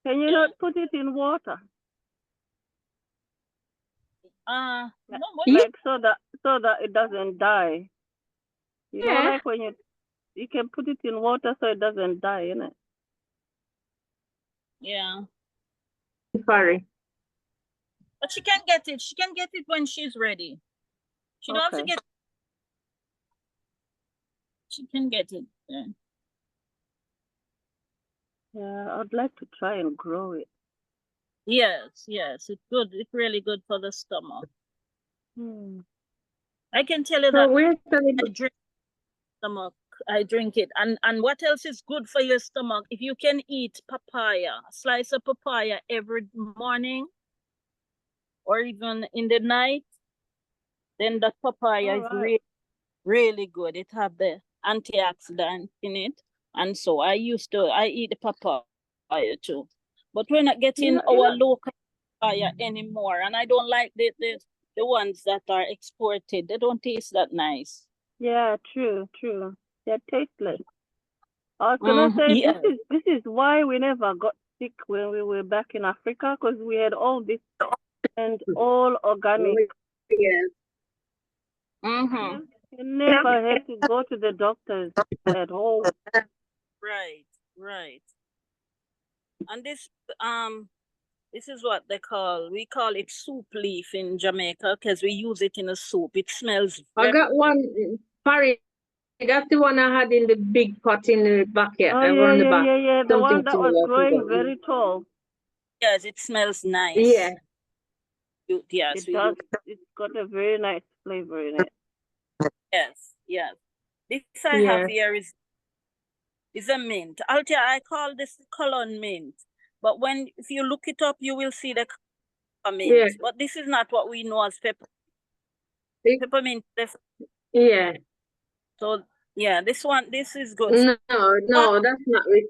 Can you not put it in water? No, like so that it doesn't die. You know, Yeah. like when you can put it in water so it doesn't die, innit? yeah. Sorry. But she can get it. She can get it when she's ready. She don't have to Okay. get. She can get it. Yeah. Yeah, I'd like to try and grow it. Yes, yes, it's good. It's really good for the stomach. I can tell you So that where's I the drink stomach. I drink it. And what else is good for your stomach? If you can eat papaya, a slice of papaya every morning or even in the night, then the papaya is really, really good. It have the antioxidant in it. And so I eat the papaya too. But we're not getting our local papaya anymore. And I don't like the ones that are exported. They don't taste that nice. Yeah, true. They're tasteless. I was gonna say yeah. this is why we never got sick when we were back in Africa, because we had all this and all organic. Yeah. Mm-hmm. You never had to go to the doctors at all. Right. And this is what we call it soup leaf in Jamaica because we use it in a soup. It smells I got one, Barry. That's the one I had in the big pot in the backyard. Oh, around the back. yeah. The one Something that was similar to growing that. very tall. Yes, it smells nice. Yeah. Yes, It does. It's got a very nice flavor in it. Yes. This I have here is a mint. Altia, I call this colon mint. But if you look it up, you will see the peppermint. Yeah. But this is not what we know as peppermint. Yeah. So yeah, this is good. No, that's not it.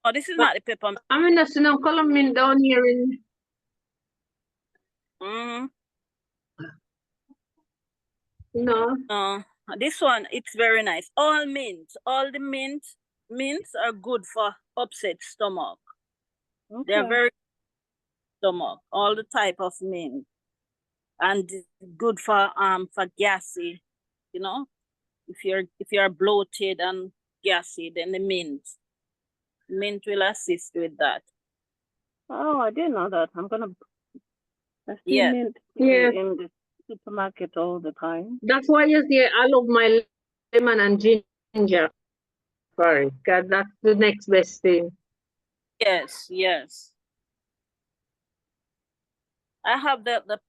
Oh, this is not the peppermint. I mean, there's no color mint down here in. No. This one, it's very nice. All the mints are good for upset stomach. Okay. They're very stomach, all the type of mint. And good for gassy, you know. If you're bloated and gassy, then the mint will assist with that. Oh, I didn't know that. I see mint in the supermarket all the time. That's why I love my lemon and ginger. Sorry, because that's the next best thing. Yes. I have the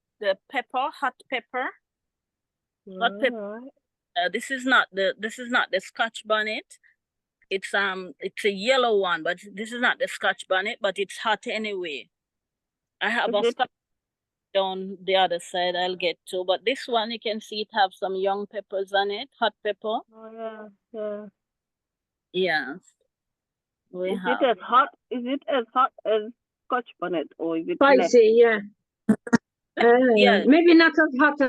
pepper, hot pepper. Hot pepper. This is not the Scotch bonnet. It's a yellow one, but this is not the Scotch bonnet, but it's hot anyway. I have a Scotch down the other side I'll get to, but this one you can see it have some young peppers on it, hot pepper. Oh yeah. Yes. Is it as hot as Scotch bonnet, or is it spicy? Yeah. Maybe not as hot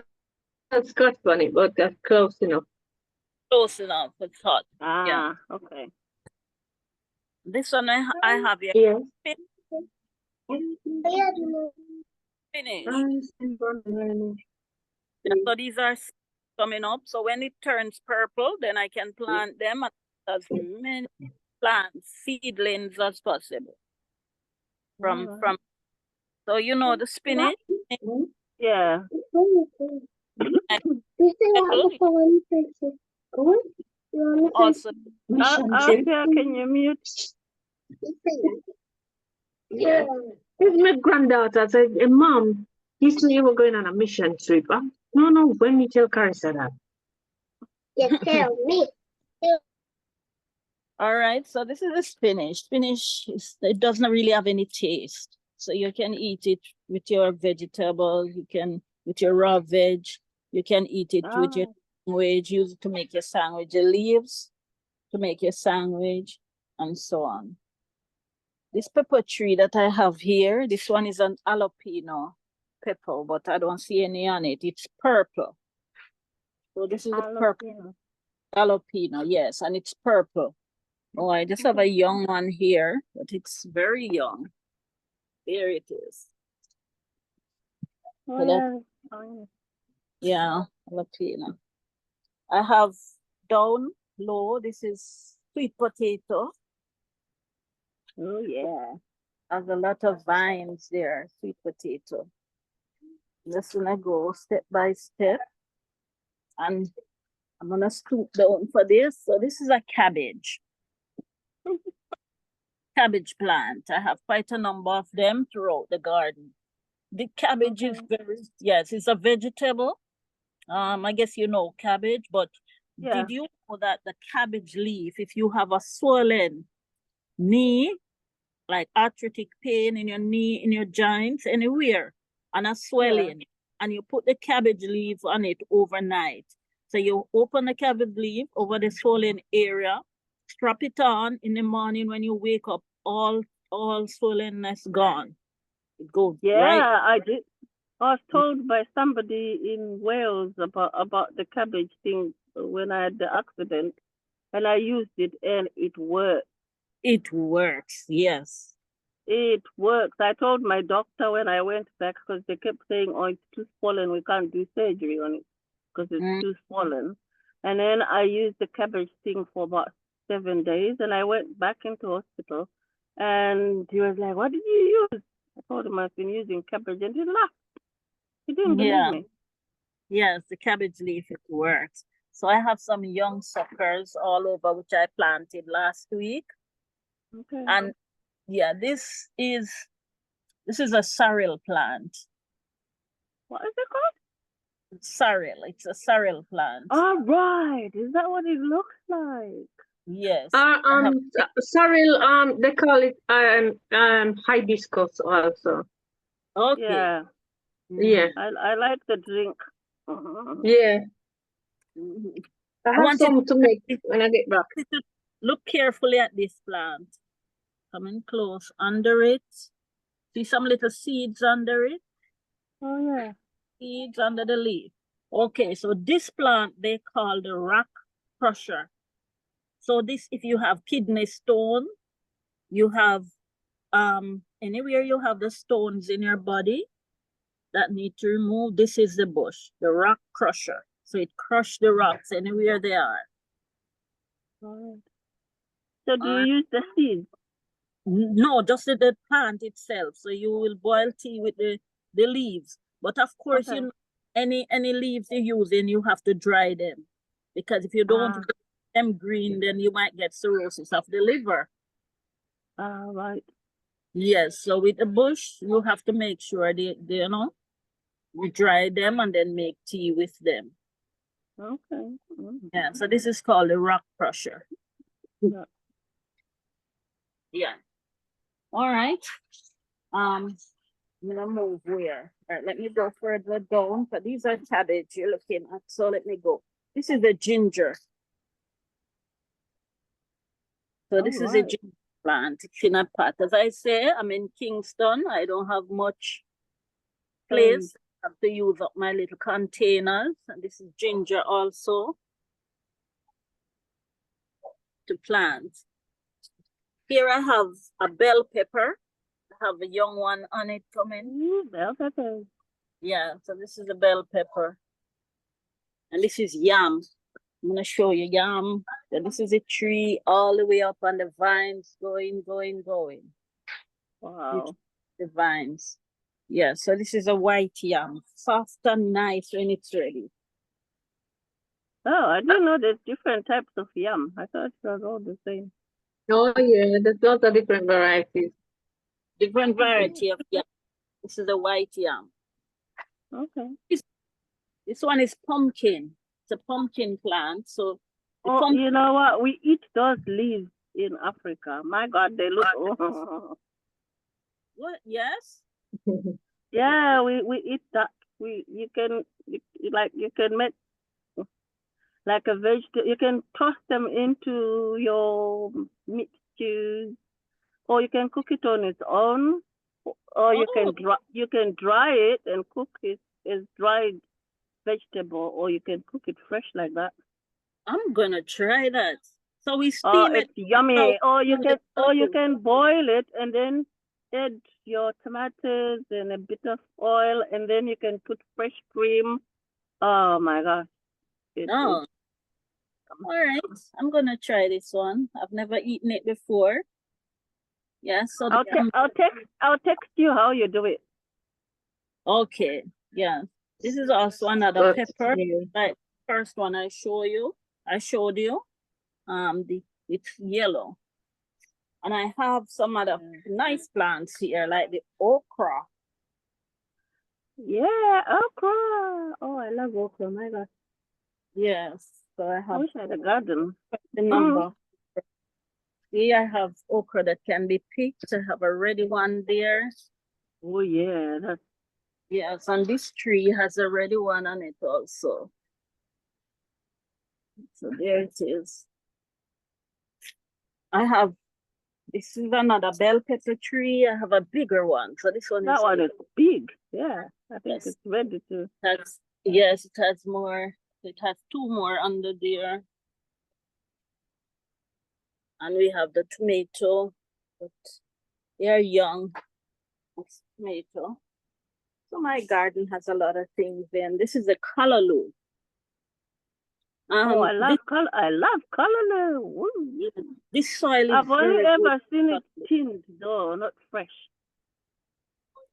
as Scotch bonnet, but that's close enough. Close enough. It's hot. Yeah. Okay. This one I have here. Yeah. Finish. So these are coming up. So when it turns purple, then I can plant them as many seedlings as possible. From so you know the spinach? Yeah. Also, can you mute? Yeah. Here's my granddaughter said, Mom, you say you were going on a mission trip. Huh? No, when you tell Carissa that. You tell me. All right, so this is the spinach. Spinach, it doesn't really have any taste. So you can eat it with your vegetables, with your raw veg, you can eat it with your sandwich, use it to make your sandwich, the leaves to make your sandwich, and so on. This pepper tree that I have here, this one is an jalapeno pepper, but I don't see any on it. It's purple. So this is the purple jalapeno, yes, and it's purple. Oh, I just have a young one here, but it's very young. There it is. Oh, So yeah. that, yeah, Latina. I have down low. This is sweet potato. Oh, yeah. Has a lot of vines there, sweet potato. Just gonna go step by step, and I'm gonna stoop down for this. So this is a cabbage. Cabbage plant. I have quite a number of them throughout the garden. The cabbage is very, yes, it's a vegetable. I guess you know cabbage, but Yeah. did you know that the cabbage leaf, if you have a swollen knee, like arthritic pain in your knee, in your joints, anywhere, and a swelling, and you put the cabbage leaf on it overnight. So you open the cabbage leaf over the swollen area, strap it on in the morning when you wake up, all swollenness gone. It goes right. I did. I was told by somebody in Wales about the cabbage thing when I had the accident, and I used it, and it worked. It works, yes. It works. I told my doctor when I went back because they kept saying, "Oh, it's too swollen. We can't do surgery on it because it's too swollen." And then I used the cabbage thing for about 7 days, and I went back into hospital, and he was like, "What did you use?" I told him I've been using cabbage, and he laughed. He didn't believe me. Yes, the cabbage leaf, it works. So I have some young suckers all over, which I planted last week. Okay. And yeah, this is a sorrel plant. What is it called? Sorrel. It's a sorrel plant. All right. Is that what it looks like? Yes. Sorrel, they call it hibiscus also. Okay. Yeah. Yeah. I like the drink. Yeah. Mhm. I have some to make when I get back. Look carefully at this plant. Coming close under it. See some little seeds under it? Oh, yeah. Seeds under the leaf. Okay, so this plant they call the rock crusher. So this, if you have kidney stone, you have anywhere you have the stones in your body that need to remove, this is the bush, the rock crusher. So it crushes the rocks anywhere they are. All right. So do you use the seeds? No, just the plant itself. So you will boil tea with the leaves. But of course, you know, any leaves you use, and you have to dry them. Because if you don't get them green, then you might get cirrhosis of the liver. Right. Yes, so with the bush, you have to make sure they you know, we dry them and then make tea with them. Okay. Yeah, so this is called the rock crusher. Yeah. Yeah. All right. I'm gonna move where? All right, let me go further down. But these are cabbage you're looking at. So let me go. This is the ginger. So this is a ginger plant. It's in a pot. As I say, I'm in Kingston. I don't have much place. I have to use up my little containers. And this is ginger also to plant. Here I have a bell pepper. I have a young one on it coming. Bell pepper. Yeah, so this is a bell pepper. And this is yam. I'm gonna show you yam. So this is a tree all the way up on the vines, going. Wow. The vines. Yeah, so this is a white yam. Soft and nice when it's ready. Oh, I didn't know there's different types of yam. I thought it was all the same. Oh yeah, there's lots of different varieties. Different variety of yam. This is a white yam. Okay. This one is pumpkin. It's a pumpkin plant. So you know what? We eat those leaves in Africa. My God, they look. What? Yes. Yeah, we eat that. You can make like a vegetable. You can toss them into your meat stews, or you can cook it on its own, or you can dry it and cook it as dried vegetable, or you can cook it fresh like that. I'm gonna try that. So we Oh, steam it. it's yummy. Or you tofu. can boil it and then add your tomatoes and a bit of oil, and then you can put fresh cream. Oh my gosh. It Oh, is. all right. I'm gonna try this one. I've never eaten it before. Yeah, so I'll text you how you do it. okay. Yeah. This is also another But pepper. yeah. Like first one I showed you. It's yellow. And I have some other nice plants here, like the okra. Yeah, okra. Oh, I love okra. My God. Yes. So I I have wish I had a garden. the number. Here I have okra that can be picked. I have a ready one there. Oh yeah, that's Yes, and this tree has a ready one on it also. So there it is. This is another bell pepper tree. I have a bigger one. So this one that is one is big. Yeah, I think Yes. it's ready to. Yes, it has more. It has two more under there. And we have the tomato, but they are young. It's tomato. So my garden has a lot of things then. This is a callaloo. Oh, I love color. I love color. This soil is I've only very ever good. seen it tinned though, not fresh.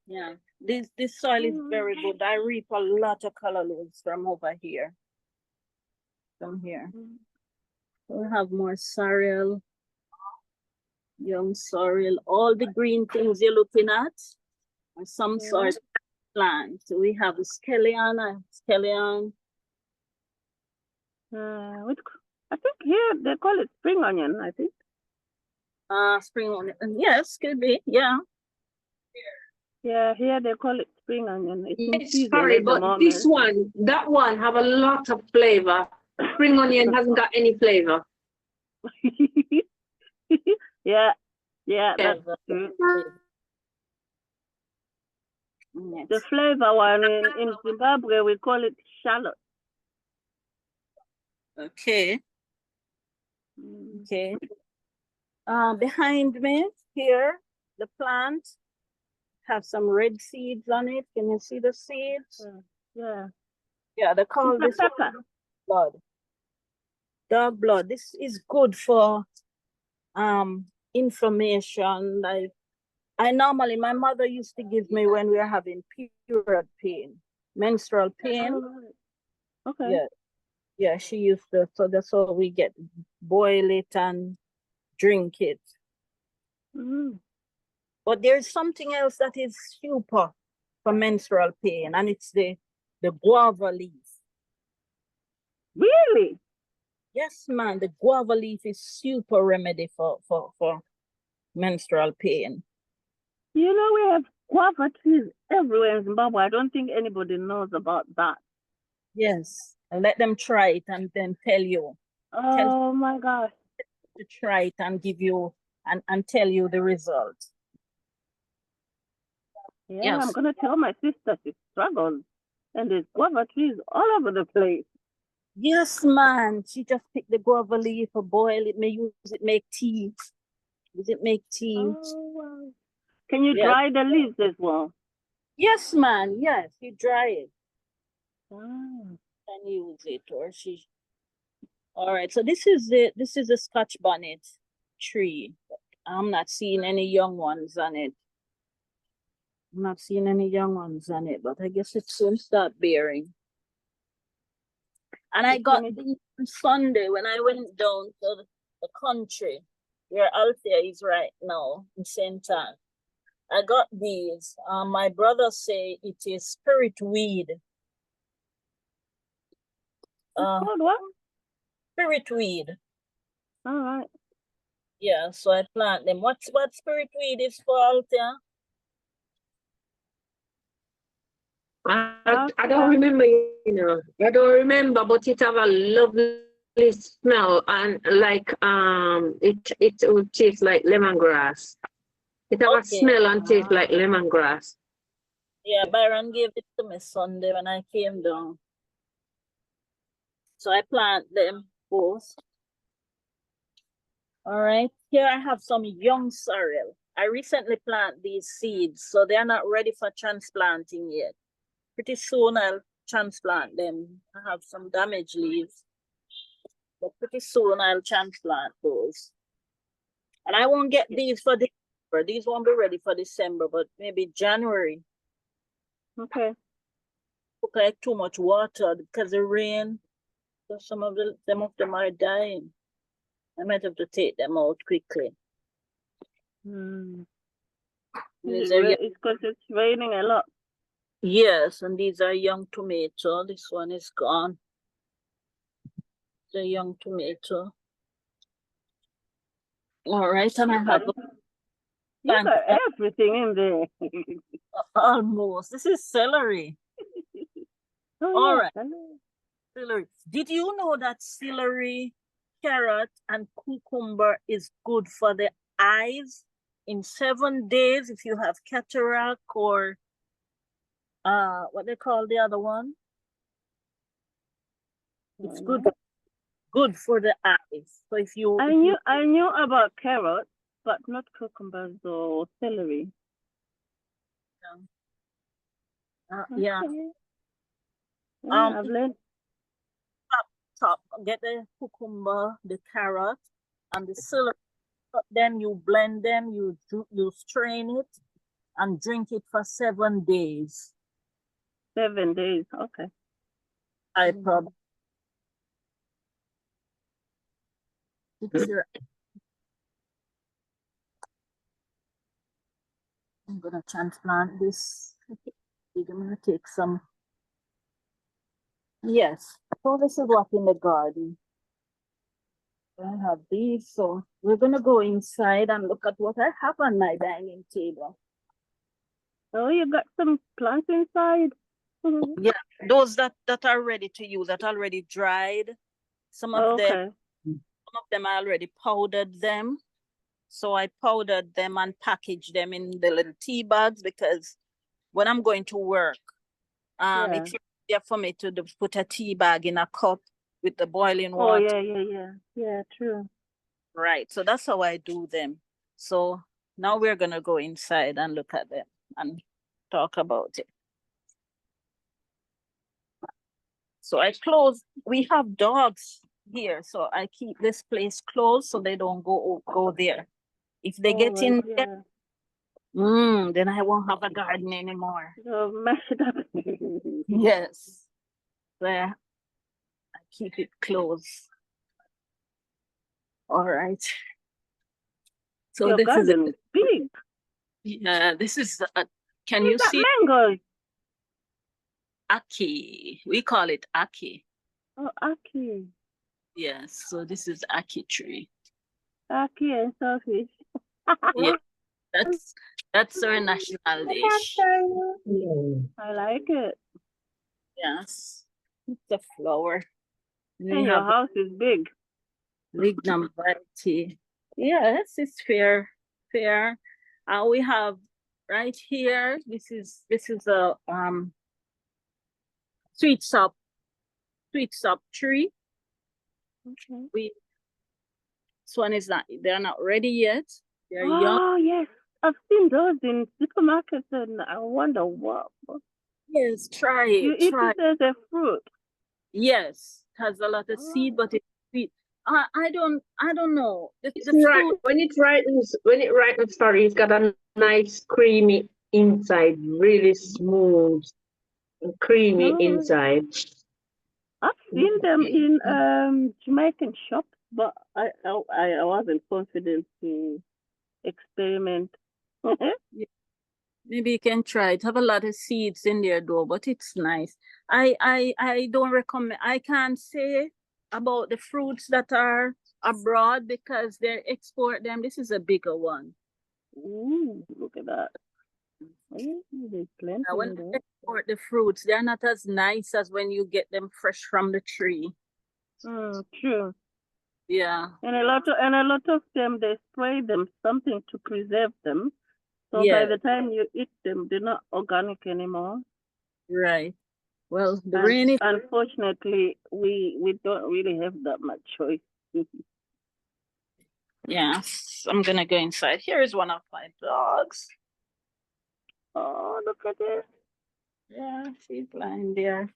Yeah, this soil is very good. I reap a lot of callaloo from over here. From here. We have more sorrel, young sorrel, all the green things you're looking at are some sort of plant. So we have a scallion, I think here they call it spring onion. I think. spring onion. Yes, could be. Yeah. Yeah, here they call it spring onion. It's in It's season sorry, at the but moment. this one, that one have a lot of flavor. Spring onion hasn't got any flavor. yeah, that's true. The flavor one in Zimbabwe we call it shallot. Okay. Okay. Behind me here, the plant have some red seeds on it. Can you see the seeds? Yeah. Yeah, they call It's this a pepper. blood. Dog blood. This is good for inflammation. Like my mother used to give me when we were having period pain, menstrual pain. Oh, okay. Yeah, she used to. So that's how we get boil it and drink it. But there's something else that is super for menstrual pain, and it's the guava leaf. Really? Yes, man. The guava leaf is super remedy for menstrual pain. You know, we have guava trees everywhere in Zimbabwe. I don't think anybody knows about that. Yes. And let them try it and then tell you. Oh my gosh. To try it and give you and tell you the results. Yeah, Yes. I'm gonna tell my sister she struggles. And there's guava trees all over the place. Yes, man. She just pick the guava leaf or boil it, use it make tea. Use it make tea. Oh, wow. Can you dry the leaves as well? Yes, man. Yes, you dry it. Oh. And use it or she. All right. So this is a Scotch bonnet tree. I'm not seeing any young ones on it. I'm not seeing any young ones on it, but I guess it's soon start bearing. And I got these on Sunday when I went down to the country where Althea is right now in St. Anne. I got these. My brother say it is spirit weed. It's called what? Spirit weed. All right. Yeah, so I plant them. What spirit weed is for, Althea? I don't remember, I don't remember, but it have a lovely smell and like it would taste like lemongrass. It have a smell and taste like lemongrass. Yeah, Byron gave it to me Sunday when I came down. So I plant them both. All right. Here I have some young sorrel. I recently planted these seeds, so they are not ready for transplanting yet. Pretty soon I'll transplant them. I have some damaged leaves, but pretty soon I'll transplant those. And I won't get these for December. These won't be ready for December, but maybe January. Okay. Look like too much water because of rain. So some of them are dying. I might have to take them out quickly. Mm. These are It's because it's raining a lot. yes, and these are young tomato. This one is gone. The young tomato. All right, and I have You got everything in there. almost. This is celery. Oh, All yeah. right, celery. Did you know that celery, carrot, and cucumber is good for the eyes? In 7 days, if you have cataract or what they call the other one, it's good for the eyes. So if you I knew about carrots, but not cucumbers or celery. yeah. Okay. Yeah, I've learned. Top, get the cucumber, the carrot, and the celery. Cut them, you blend them, you strain it, and drink it for 7 days. 7 days. Okay. I probably. I'm gonna transplant this. I'm gonna take some. Yes. So this is what in the garden. I have these, so we're gonna go inside and look at what I have on my dining table. Oh, you got some plants inside? Yeah, those that are ready to use, that already dried. Some of them I already powdered them. So I powdered them and packaged them in the little tea bags because when I'm going to work, it's easier for me to put a tea bag in a cup with the boiling water. Oh, yeah, true. Right. So that's how I do them. So now we're going to go inside and look at them and talk about it. So I close, we have dogs here, so I keep this place closed so they don't go there. If they get in there, then I won't have a garden anymore. Oh, mash it up. Yes. There. I keep it closed. All right. So your this garden is big. Yeah, this is can you see mangoes? Aki? We call it Aki. Oh, Aki. Yes, so this is Aki tree. Aki and sausage. Yeah, that's our national dish. I like it. Yes, it's a flower. And your house is big. Lignum variety. Yes, it's fair. We have right here. This is a sweet sop tree. Okay. This one is not. They're not ready yet. They're young. Oh yes, I've seen those in supermarkets, and I wonder what. Yes, try it. You eat it as a fruit. Yes, it has a lot of seed, but it's sweet. I don't know. It's right. When it ripens, it's got a nice creamy inside, really smooth, creamy inside. I've seen them in Jamaican shops, but I wasn't confident to experiment. Maybe you can try it. Have a lot of seeds in there though, but it's nice. I don't recommend. I can't say about the fruits that are abroad because they export them. This is a bigger one. Ooh, look at that. There's plenty When they export the fruits, they're not as nice as when you get them fresh from the tree. True. Yeah. And a lot of them, they spray them something to preserve them. So by the time you eat them, they're not organic anymore. Right. Well, the rain is... Unfortunately, we don't really have that much choice. Yes, I'm gonna go inside. Here is one of my dogs. Oh, look at it. Yeah, she's lying there.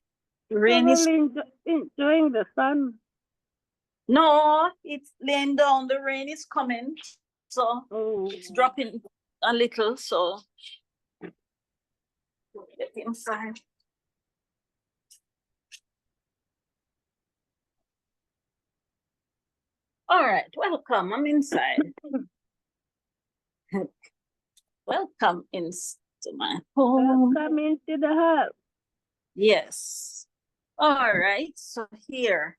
The rain is Probably enjoying the sun. no, it's laying down. The rain is coming, so Oh, it's dropping a little. So get inside. All right, welcome. I'm inside. Welcome into my home. come into the house. Yes. All right. So here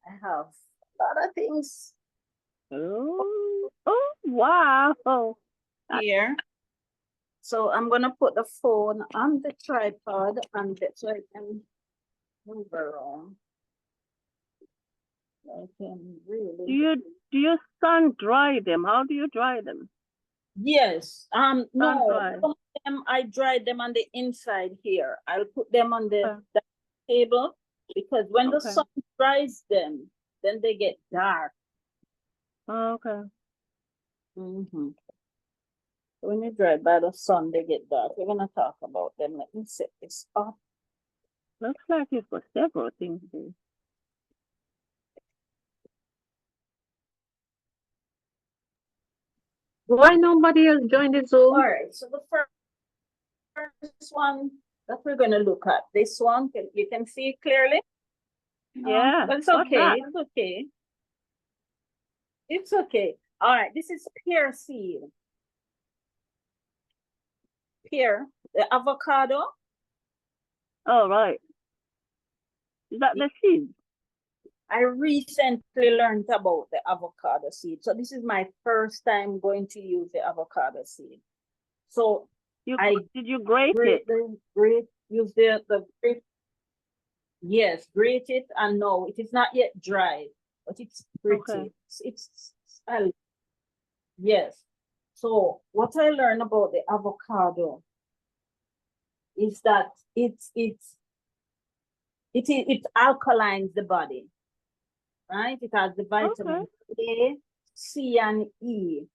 I have a lot of things Oh, oh, wow. here. So I'm gonna put the phone on the tripod and so I can move around. I can really. Do you sun dry them? How do you dry them? Yes. No. Sun-dry. Some of them I dried them on the inside here. I'll put them on the Okay. table because when the Okay. sun dries them, then they get dark. Okay. Mm-hmm. When you dry by the sun, they get dark. We're gonna talk about them. Let me set this up. Looks like you've got several things there. Why nobody else joined the All Zoom? right. So the first one that we're gonna look at, this one, you can see it clearly. Yeah. But it's What's okay. that? It's okay. It's okay. All right. This is pear seed. Pear, the avocado. Oh, right. Is that the seed? I recently learned about the avocado seed. So this is my first time going to use the avocado seed. So Did you grate it? Use the grate. Yes, grate it, and no, it is not yet dried, but it's pretty. Okay. Yes. So what I learned about the avocado is that it alkalines the body, right? It has the vitamin A, C, and E.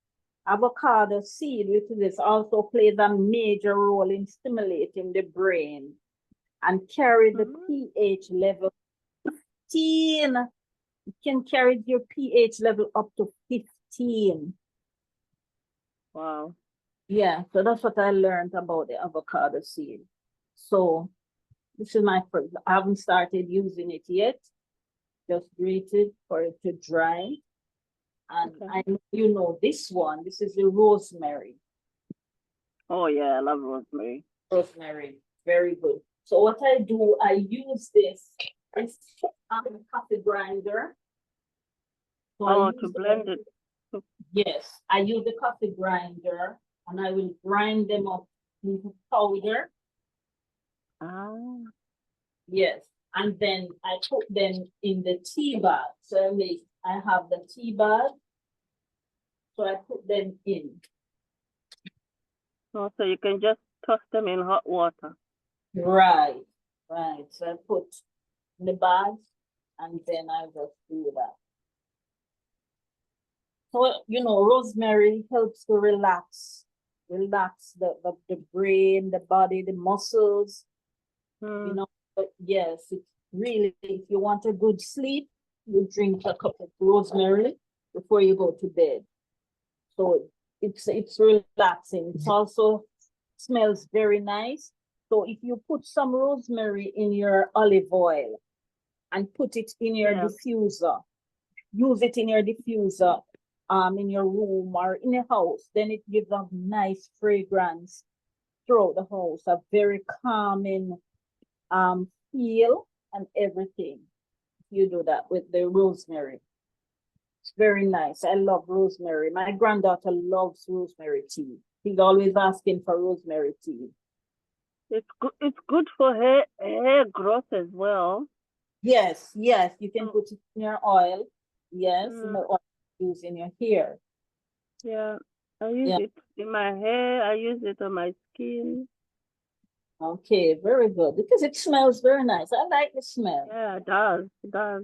Avocado seed, which is also plays a major role in stimulating the brain and carry the pH level 15. It can carry your pH level up to 15. Wow. Yeah, so that's what I learned about the avocado seed. So this is my first. I haven't started using it yet. Just waited for it to dry. And you know this one. This is the rosemary. Oh yeah, I love rosemary. Rosemary, very good. So what I do, I use this coffee grinder. So to blend it. Yes, I use the coffee grinder and I will grind them up into powder. Ah. Yes, and then I put them in the tea bag. So I have the tea bag. So I put them in. Oh, so you can just toss them in hot water. Right. So I put in the bag and then I just do that. So, you know, rosemary helps to relax the brain, the body, the muscles, you know. But yes, it's really, if you want a good sleep, you drink a cup of rosemary before you go to bed. So it's relaxing. It also smells very nice. So if you put some rosemary in your olive oil and put it in your diffuser, use it in your diffuser, in your room or in your house, then it gives a nice fragrance throughout the house, a very calming feel and everything. You do that with the rosemary. It's very nice. I love rosemary. My granddaughter loves rosemary tea. She's always asking for rosemary tea. It's good for hair growth as well. Yes, you can put it in your oil. Yes, in the oil you use in your hair. Yeah, I use it in my hair. I use it on my skin. Okay, very good. Because it smells very nice. I like the smell. Yeah, it does. It does.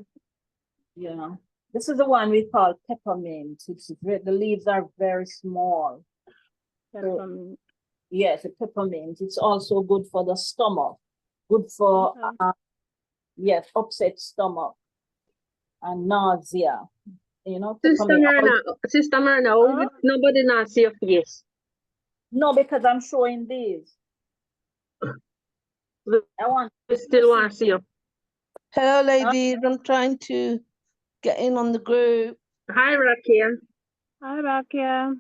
Yeah. This is the one we call peppermint. The leaves are very small. Peppermint. Yes, the peppermint. It's also good for the stomach. Good for yes, upset stomach and nausea. You know, Sister Merna, nobody not see your face. No, because I'm showing these. We still want to see you. Hello, ladies. I'm trying to get in on the group. Hi, Rakia. Hi, Rakia.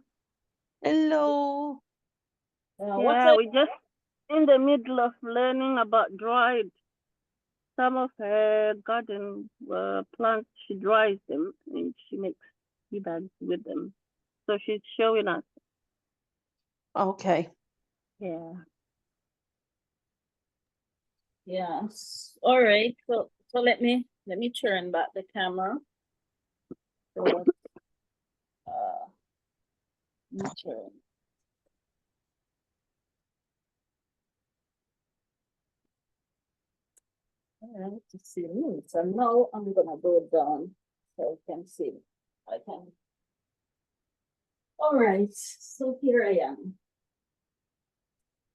Hello. Yeah, we're just in the middle of learning about dried. Some of her garden plants, she dries them and she makes tea bags with them. So she's showing us. Okay. Yeah. Yes. All right. So let me turn back the camera. So, let me turn. All right, to see me. So now I'm gonna go down so you can see. I can. All right. So here I am.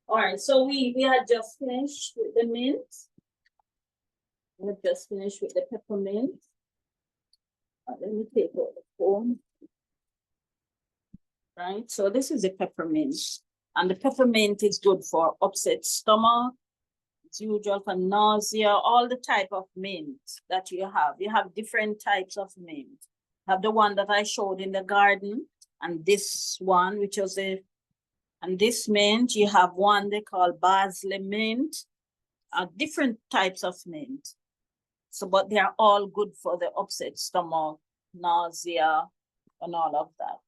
All right. So we had just finished with the mint. We had just finished with the peppermint. Let me take out the phone. Right. So this is the peppermint, and the peppermint is good for upset stomach. It's usual for nausea, all the type of mint that you have. You have different types of mint. You have the one that I showed in the garden, and this one, which was and this mint, you have one they call basil mint, different types of mint. So, but they are all good for the upset stomach, nausea, and all of that.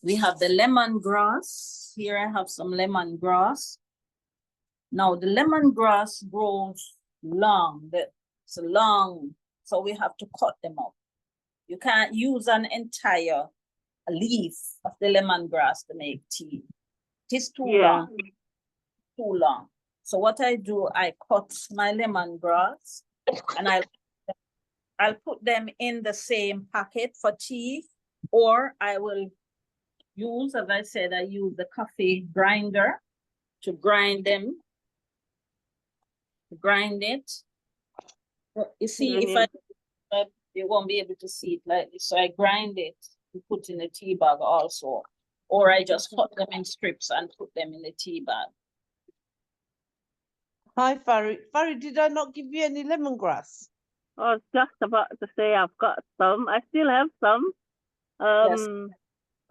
We have the lemongrass. Here I have some lemongrass. Now the lemongrass grows long. It's long, so we have to cut them up. You can't use an entire leaf of the lemongrass to make tea. It is too long. Too long. So what I do, I cut my lemongrass and I'll put them in the same packet for tea, or I will use, as I said, I use the coffee grinder to grind them. Grind it. You see, you won't be able to see it like this. So I grind it to put in a tea bag also. Or I just cut them in strips and put them in the tea bag. Hi, Farry. Farry, did I not give you any lemongrass? I was just about to say I've got some. I still have some. Yes.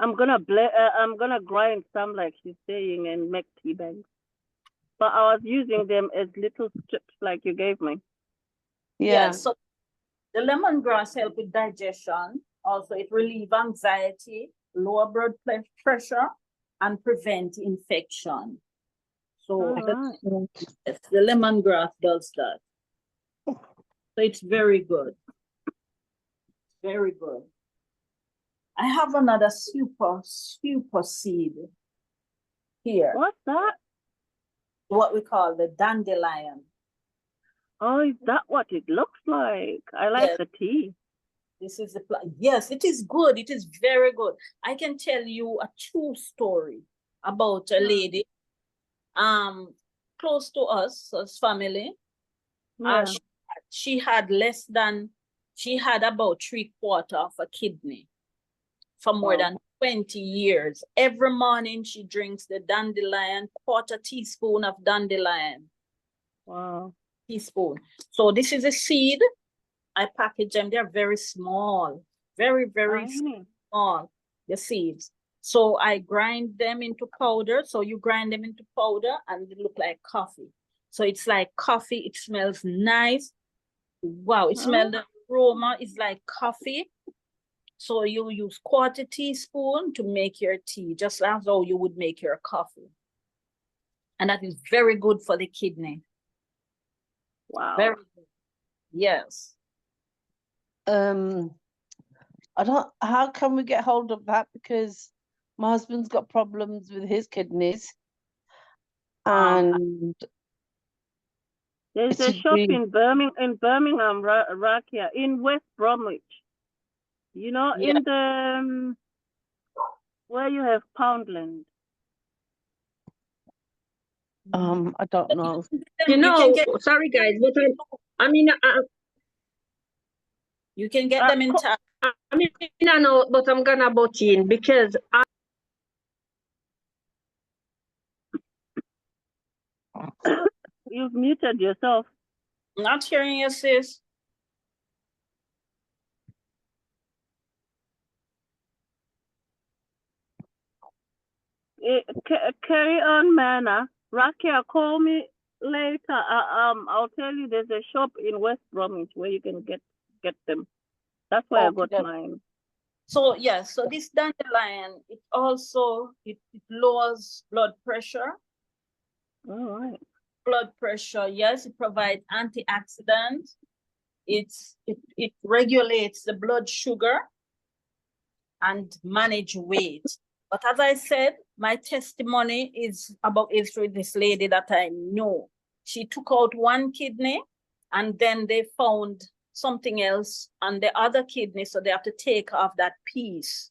I'm gonna grind some, like she's saying, and make tea bags. But I was using them as little strips like you gave me. Yeah. So the lemongrass helps with digestion. Also, it relieves anxiety, lower blood pressure, and prevent infection. So the lemongrass does that. So it's very good. Very good. I have another super seed here. What's that? What we call the dandelion. Oh, is that what it looks like? I like the tea. This is the plant. Yes, it is good. It is very good. I can tell you a true story about a lady close to us as family. Yeah. She had about 3/4 of a kidney for more than 20 years. Every morning she drinks the dandelion, 1/4 teaspoon of dandelion. Wow. Teaspoon. So this is a seed. I package them. They're very small, very, very small, the seeds. So I grind them into powder. So you grind them into powder and they look like coffee. So it's like coffee. It smells nice. Wow, it smells, the aroma is like coffee. So you use 1/4 teaspoon to make your tea, just as though you would make your coffee. And that is very good for the kidney. Wow. Very good. Yes. How can we get hold of that? Because my husband's got problems with his kidneys. And there's a shop in Birmingham, Rakia, in West Bromwich. You know, Yeah. in the where you have Poundland. I don't know. You You know, can get sorry guys, but I mean, you can get Uh, them in co- tap. I mean, I know, but I'm gonna butt in because You've muted yourself. Not hearing you, sis. Carry on, Merna. Rakia, call me later. I'll tell you there's a shop in West Bromwich where you can get them. That's where I got Okay. mine. So yeah, so this dandelion, it also it lowers blood pressure. All right. Blood pressure, yes, it provides antioxidants. It regulates the blood sugar and manage weight. But as I said, my testimony is through this lady that I know. She took out one kidney and then they found something else on the other kidney, so they have to take off that piece.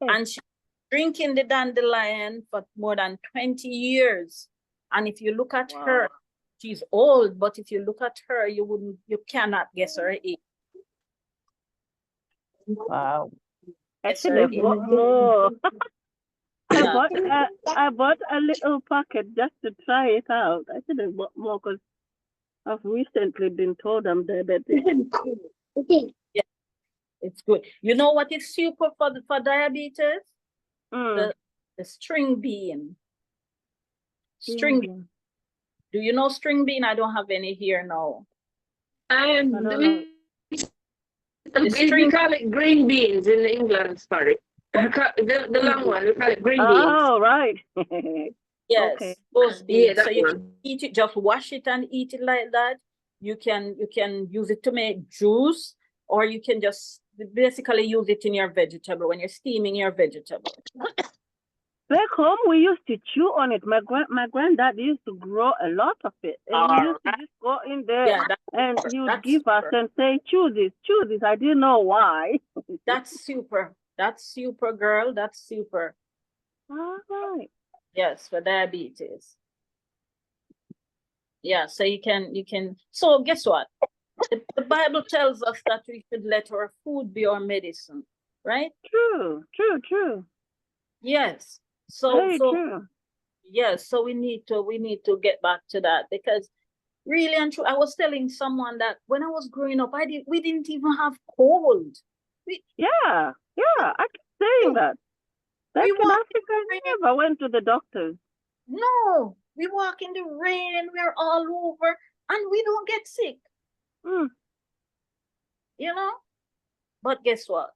And she's drinking the dandelion for more than 20 years. And if you look at her, she's old, but if you look at her, you cannot guess her age. Wow. I should have bought more. I bought a little packet just to try it out. I should have bought more because I've recently been told I'm diabetic. Yeah, it's good. You know what is super for diabetes? The string bean. String bean. Do you know string bean? I don't have any here now. I don't know. We call it green beans in England, sorry. The long one, we call it green beans. Oh, right. Yes, Okay. those beans. Yeah, so that you one. can eat it, just wash it and eat it like that. You can use it to make juice, or you can just basically use it in your vegetable when you're steaming your vegetable. Back home, we used to chew on it. My granddad used to grow a lot of it, and we used to just go in there, Yeah, and he would that's give us super. and say, "Chew this, chew this." I didn't know why. That's super. That's super, girl. That's super. All right. Yes, for diabetes. Yeah, so you can. So guess what? The Bible tells us that we should let our food be our medicine, right? True. Yes. Very true. Yes, so we need to get back to that, because really and true, I was telling someone that when I was growing up, we didn't even have cold. Yeah, I keep saying that. Back We in walk Africa, I never went to the doctors. No, we walk in the rain and we're all over and we don't get sick. You know? But guess what?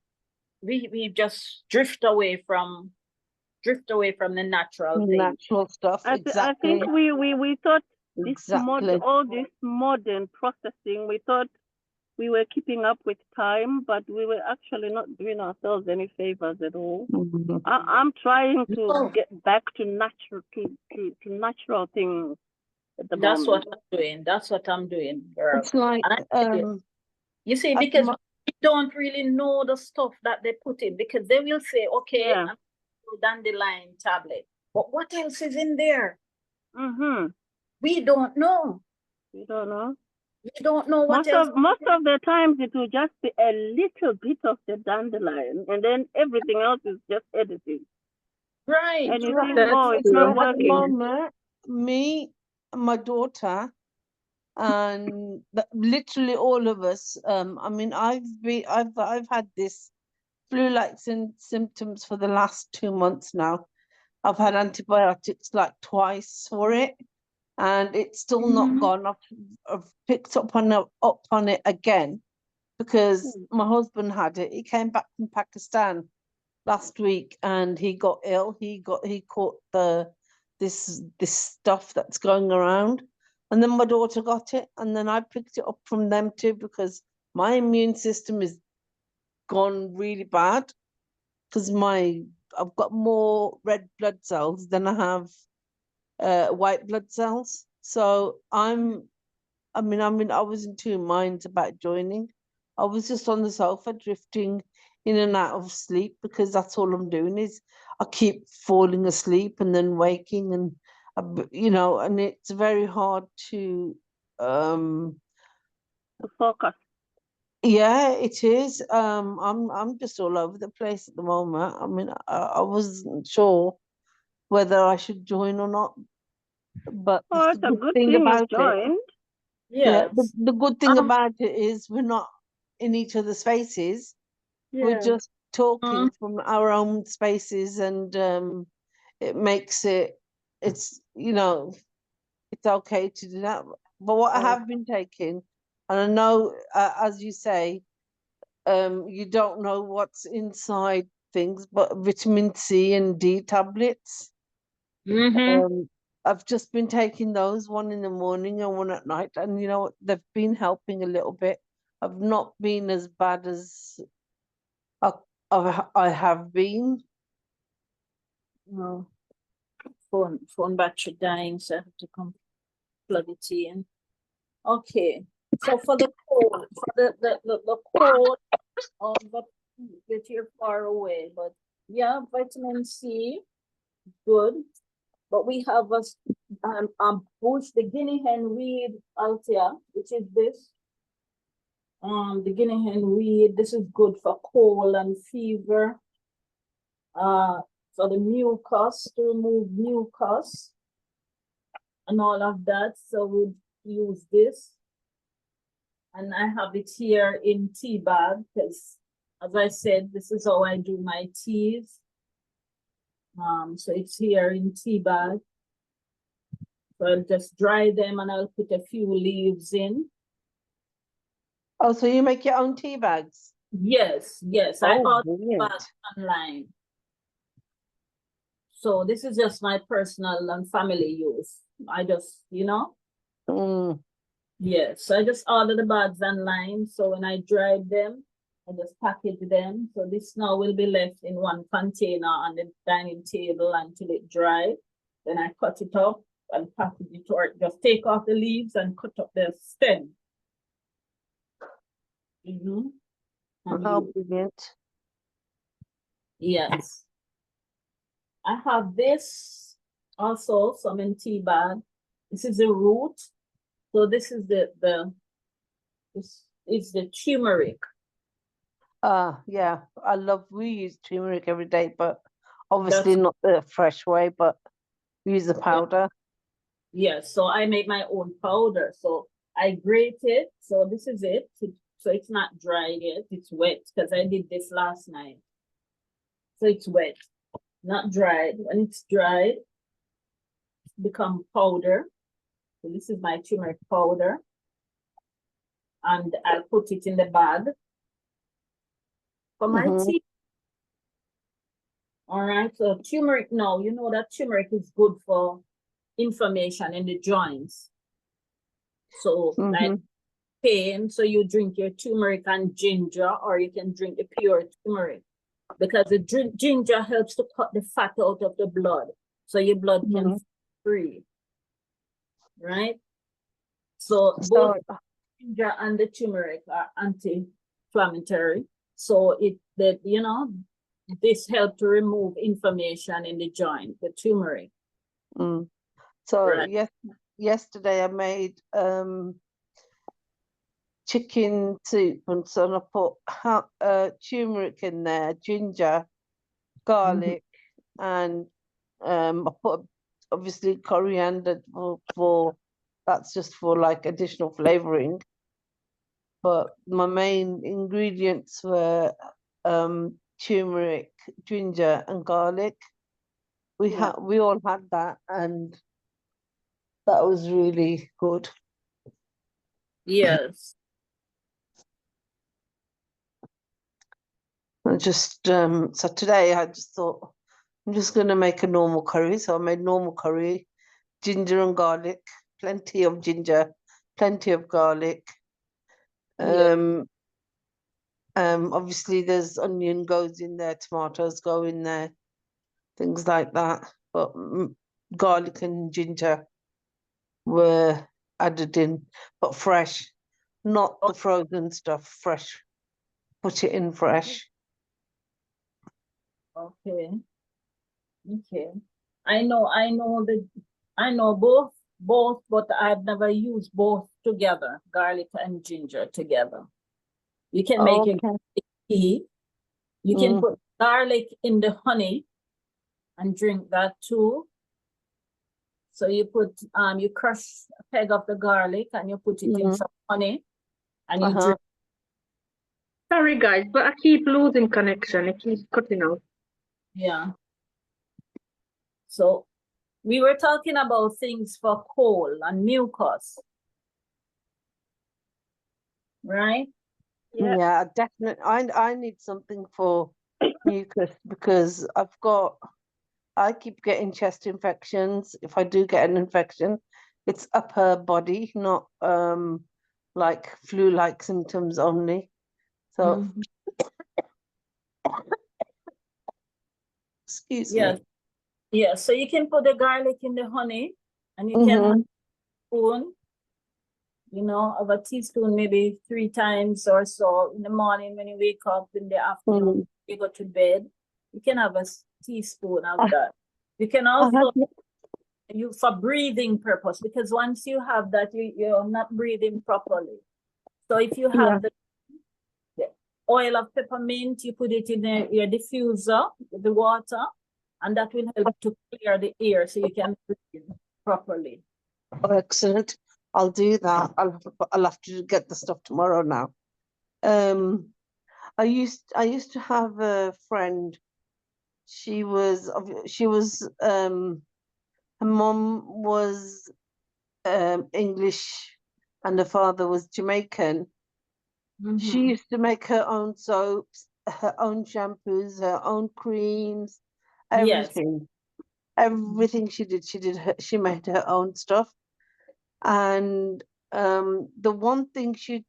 We just drift away from the natural thing. Natural stuff. I Exactly. think we thought Exactly. all this modern processing, we thought we were keeping up with time, but we were actually not doing ourselves any favors at all. I'm trying to get back to natural natural things at the That's moment. what I'm doing. That's what I'm doing, girl. It's like you see, because we don't really know the stuff that they put in, because they will say, okay, I'm dandelion tablet, but what else is in there? We don't know. We don't know. We don't know what Most else. most of the times it will just be a little bit of the dandelion, and then everything else is just editing. Right. And you right. think, oh, it's not at the working. moment, me, my daughter, and literally all of us. I mean, I've had this flu-like symptoms for the last 2 months now. I've had antibiotics like twice for it, and it's still not gone. I've picked up on it again because my husband had it. He came back from Pakistan last week and he got ill. He caught this stuff that's going around, and then my daughter got it, and then I picked it up from them too, because my immune system is gone really bad, because I've got more red blood cells than I have white blood cells. So I was in two minds about joining. I was just on the sofa drifting in and out of sleep, because that's all I'm doing is I keep falling asleep and then waking, and and it's very hard to focus. yeah, it is. I'm just all over the place at the moment. I mean, I wasn't sure whether I should join or not, but Oh, the it's a good good thing thing you about it, joined. yeah, Yes. the good thing Um, about it is we're not in each other's faces. We're yeah. just talking Mm, from our own spaces, and it makes it's it's okay to do that. But what I oh, have been taking, and I know, as you say, you don't know what's inside things, but vitamin C and D tablets. mm-hmm. I've just been taking those, one in the morning and one at night, and you know what, they've been helping a little bit. I've not been as bad as I, I have been. No, phone battery dying, so I have to come plug it in. Okay. So for the cold, for the cold, but that you're far away, but yeah, vitamin C, good. But we have a bush, the guinea hen weed out here, which is this. The guinea hen weed, this is good for cold and fever. For the mucus, to remove mucus and all of that. So we use this. And I have it here in tea bag because, as I said, this is how I do my teas. So it's here in tea bag. So I'll just dry them and I'll put a few leaves in. Oh, so you make your own tea bags? Yes, I Oh, ordered brilliant. bags online. So this is just my personal and family use. I just, Mm. yes, so I just ordered the bags online. So when I dried them, I just package them. So this now will be left in one container on the dining table until it dries. Then I cut it up and package it, or just take off the leaves and cut up the stem. And Oh, brilliant. yes. I have this also, some in tea bag. This is the root. So this is this is the turmeric. Yeah, we use turmeric every day, but obviously not the fresh way, but we use the powder. Yes, so I make my own powder. So I grate it. So this is it. So it's not dried yet. It's wet because I did this last night. So it's wet, not dried. When it's dried, it's become powder. So this is my turmeric powder. And I'll put it in the bag for my tea. All right, so turmeric now, you know that turmeric is good for inflammation in the joints. So like pain, so you drink your turmeric and ginger, or you can drink the pure turmeric, because the ginger helps to cut the fat out of the blood, so your blood can free, right? So both ginger and the turmeric are anti-inflammatory. So this helps to remove inflammation in the joint, the turmeric. So right. yesterday I made chicken soup, and so I put turmeric in there, ginger, garlic, and I put obviously coriander for that's just for like additional flavoring. But my main ingredients were turmeric, ginger, and garlic. We all had that, and that was really good. Yes. I just so today I just thought I'm just gonna make a normal curry. So I made normal curry, ginger and garlic, plenty of ginger, plenty of garlic. Obviously there's onion goes in there, tomatoes go in there, things like that. But garlic and ginger were added in, but fresh, not the frozen stuff, fresh. Put it in fresh. Okay. Okay. I know both, but I've never used both together, garlic and ginger together. You can make a Okay. tea. You can Mm. put garlic in the honey and drink that too. So you crush a peg of the garlic and you put it in some honey and you Uh-huh. drink. Sorry, guys, but I keep losing connection. It keeps cutting out. Yeah. So we were talking about things for cold and mucus, right? Yeah. Yeah, definitely. I need something for mucus because I keep getting chest infections. If I do get an infection, it's upper body, not like flu-like symptoms only. So Mhm. excuse Yes. me. Yeah. So you can put the garlic in the honey and you can have Mm-hmm. a spoon, of a teaspoon maybe 3 times or so in the morning when you wake up, in the afternoon, you go to bed. You can have a teaspoon of that. You can I had also use for breathing purpose because once you have that, you're not breathing properly. So if you yeah. have the oil of peppermint, you put it in your diffuser with the water, and that will help to clear the air so you can breathe properly. Excellent. I'll do that. I'll have to get the stuff tomorrow now. I used to have a friend. Her mom was English and her father was Jamaican. She Mhm. used to make her own soaps, her own shampoos, her own creams, Yes. everything she did. She made her own stuff. And the one thing she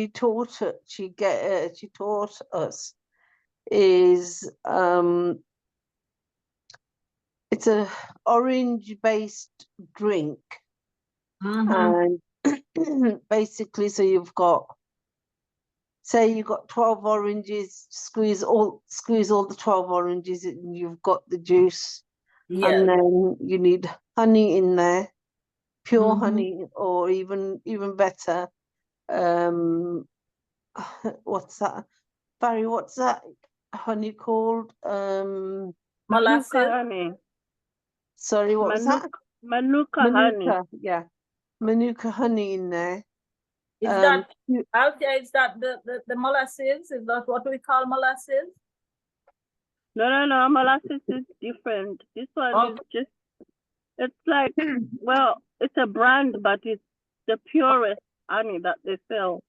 taught us is it's a orange based drink, Mhm. and basically, so you've got 12 oranges, squeeze all the 12 oranges and you've got the juice, and Yes. then you need honey in there, pure Mhm. honey, or even better, what's that, Barry, what's that honey called? Manuka Molasses. honey. Sorry, what was that? Manuka honey. Manuka, yeah, Manuka honey in there. Is that Althea? Is that the molasses? Is that what we call molasses? No, molasses is different. This one is just, it's like, well, it's a brand, but it's the purest honey that they sell.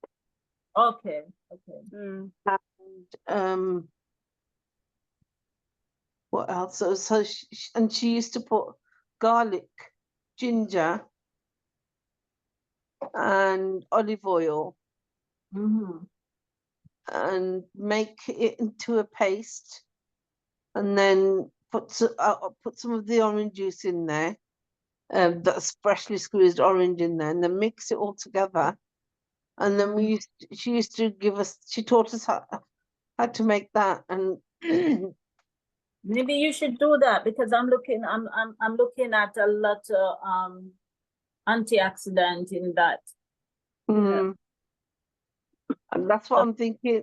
Okay. And what else? So she used to put garlic, ginger, and olive oil, Mhm. and make it into a paste, and then put some of the orange juice in there, that's freshly squeezed orange in there, and then mix it all together. And then she taught us how to make that, and Maybe you should do that because I'm looking at a lot of antioxidant in that. and that's what I'm thinking.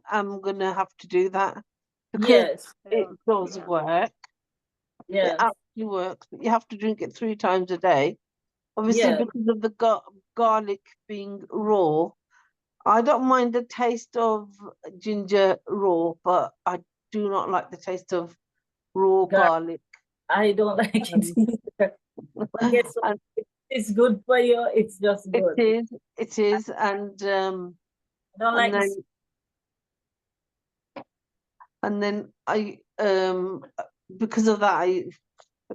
I'm gonna have to do that because Yes. it does work. It Yes. actually works, but you have to drink it 3 times a day. Obviously, Yes. because of the garlic being raw, I don't mind the taste of ginger raw, but I do not like the taste of raw garlic. I don't like it Um, either. But guess what? and It's good for you. It's just good. it is, and I don't like this. then I because of that I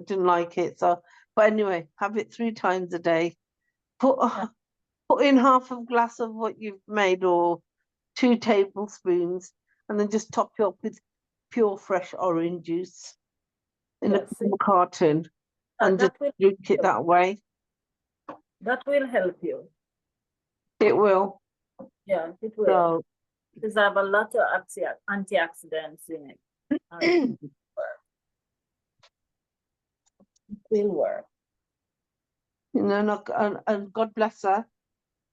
didn't like it. So, but anyway, have it 3 times a day. Put put in half a glass of what you've made, or 2 tablespoons, and then just top you up with pure fresh orange juice in a Yes. carton, and just That will drink it that way. help you. It will. Yeah, it will. So Because I have a lot of antioxidants in it. It will work. You know, and God bless her.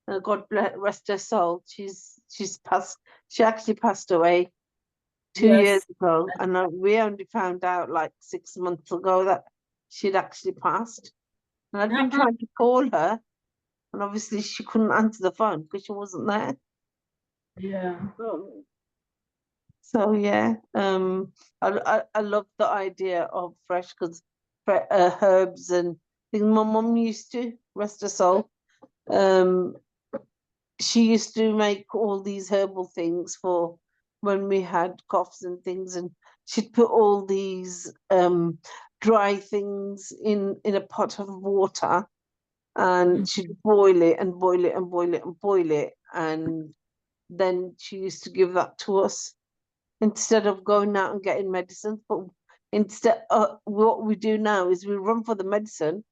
And God bless, rest her soul. She's passed. She actually passed away 2 years ago, and we only found out like 6 months ago that she'd actually passed. And I'd been trying to call her, and obviously she couldn't answer the phone because she wasn't there. Yeah. So yeah, I love the idea of fresh because herbs and things. My mum used to, rest her soul. She used to make all these herbal things for when we had coughs and things, and she'd put all these dry things in a pot of water, and she'd boil it and boil it and boil it and boil it, and then she used to give that to us instead of going out and getting medicines. But instead, what we do now is we run for the medicine,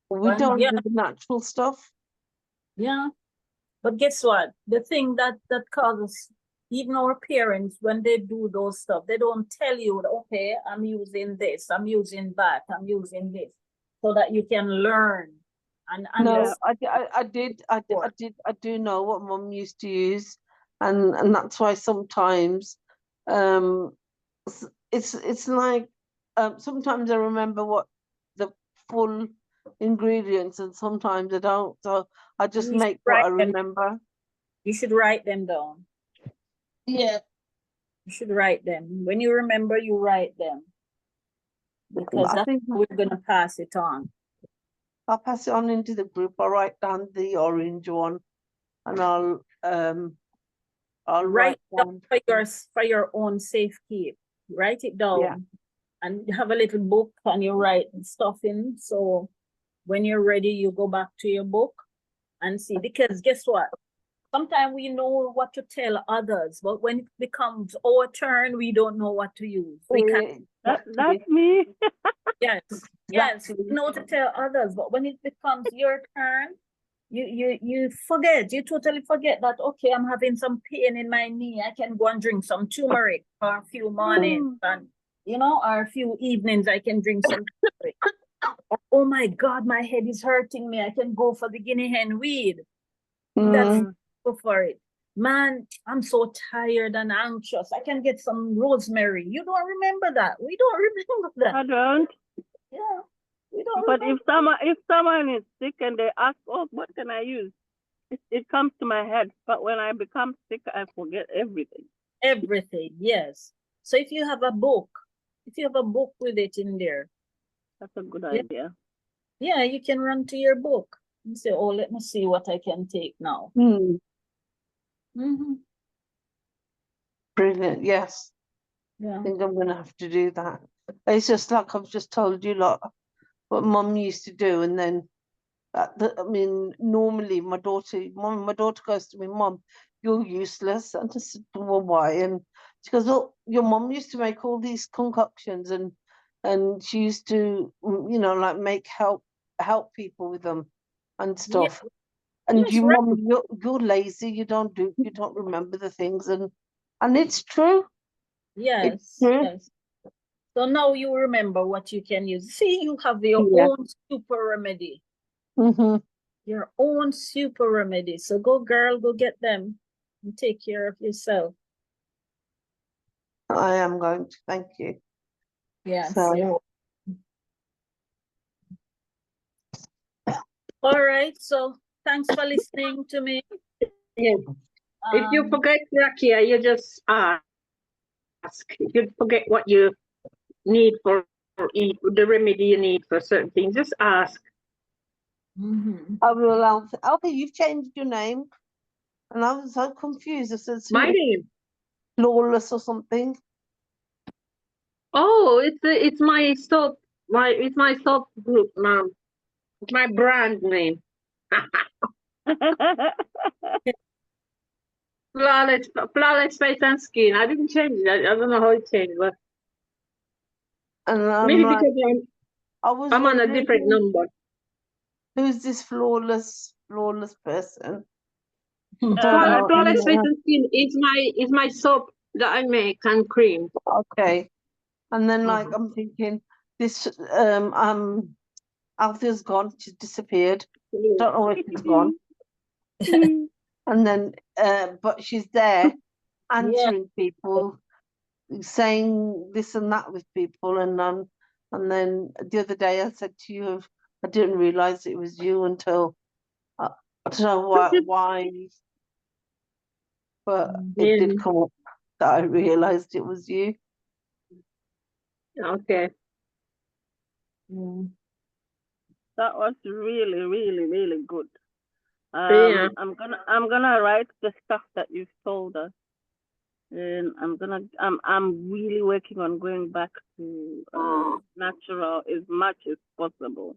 but we don't do the natural stuff. Yeah. But guess what? The thing that causes even our parents, when they do those stuff, they don't tell you, okay, I'm using this, I'm using that, I'm using this, so that you can learn. And no, I do know what Mum used to use, and that's why sometimes, it's like, sometimes I remember what the full ingredients, and sometimes I don't. So I just make what I remember. You should write them down. Yeah. You should write them. When you remember, you write them. Because that's how we're going to pass it on. I'll pass it on into the group. I'll write down the orange one, and I'll write down for your own safekeep. Write it down, and have a little book, and you write stuff in. So when you're ready, you go back to your book and see. Because guess what? Sometimes we know what to tell others, but when it becomes our turn, we don't know what to use. We can't. That's me. Yes, yes, we know to tell others, but when it becomes your turn, you forget. You totally forget that. Okay, I'm having some pain in my knee. I can go and drink some turmeric for a few mornings, and or a few evenings. I can drink some turmeric. Oh my God, my head is hurting me. I can go for the guinea hen weed. That's go for it. Man, I'm so tired and anxious. I can get some rosemary. You don't remember that. We don't remember that. I don't. Yeah. We don't but remember. if someone is sick and they ask, oh, what can I use? It comes to my head. But when I become sick, I forget everything. Everything, yes. So if you have a book with it in there. That's a good idea. Yeah, you can run to your book and say, oh, let me see what I can take now. Brilliant, yes. Yeah. I think I'm going to have to do that. It's just like I've just told you what Mum used to do, and then, I mean, normally my daughter goes to me, Mum, you're useless. And I said, well, why? And she goes, well, your mum used to make all these concoctions, and she used to, like help people with them and stuff. Yeah. And Yes, you, right. Mum, you're lazy. You don't remember the things, and it's true. Yes, It's true. yes. So now you remember what you can use. See, you have your own super remedy. Your own super remedy. So go, girl, go get them and take care of yourself. I am going to. Thank you. Yes. So, all right. So thanks for listening to me. Yes. If you forget, Rakia, you just ask. If you forget what you need for eat, the remedy you need for certain things, just ask. I will answer. Okay, you've changed your name, and I was so confused. I said, My name? Flawless or something. Oh, it's my soap. It's my soap group, Mom. It's my brand name. Flawless face and skin. I didn't change it. I don't know how it changed, but and maybe because I'm on a different number. Who's this flawless person? Flawless face and skin is my soap that I make and cream. Okay. And then like I'm thinking this Althea's gone, she's disappeared. Don't know where she's gone. And then but she's there answering people, saying this and that with people, and then the other day I said to you, I didn't realise it was you until I don't know why, but it did come up that I realised it was you. Okay. That was really, really, really good. Yeah. I'm gonna write the stuff that you've told us, and I'm really working on going back to natural as much as possible.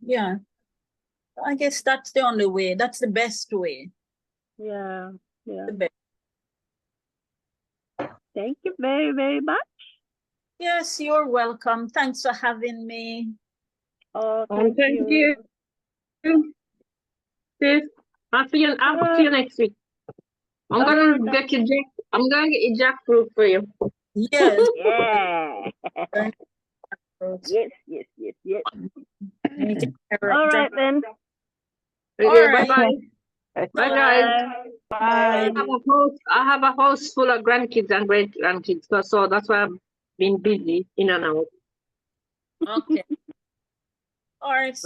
Yeah. I guess that's the only way. That's the best way. Yeah, yeah. The best. Thank you very, very much. Yes, you're welcome. Thanks for having me. Oh, Thank thank you. Sis, I'll see you next week. I'm gonna get you jackfruit for you. Yes. Yeah. Yes. All right then. Okay, All right. bye-bye. Bye, guys. Bye. I have a house full of grandkids and great grandkids, so that's why I've been busy in and out. Okay. All right.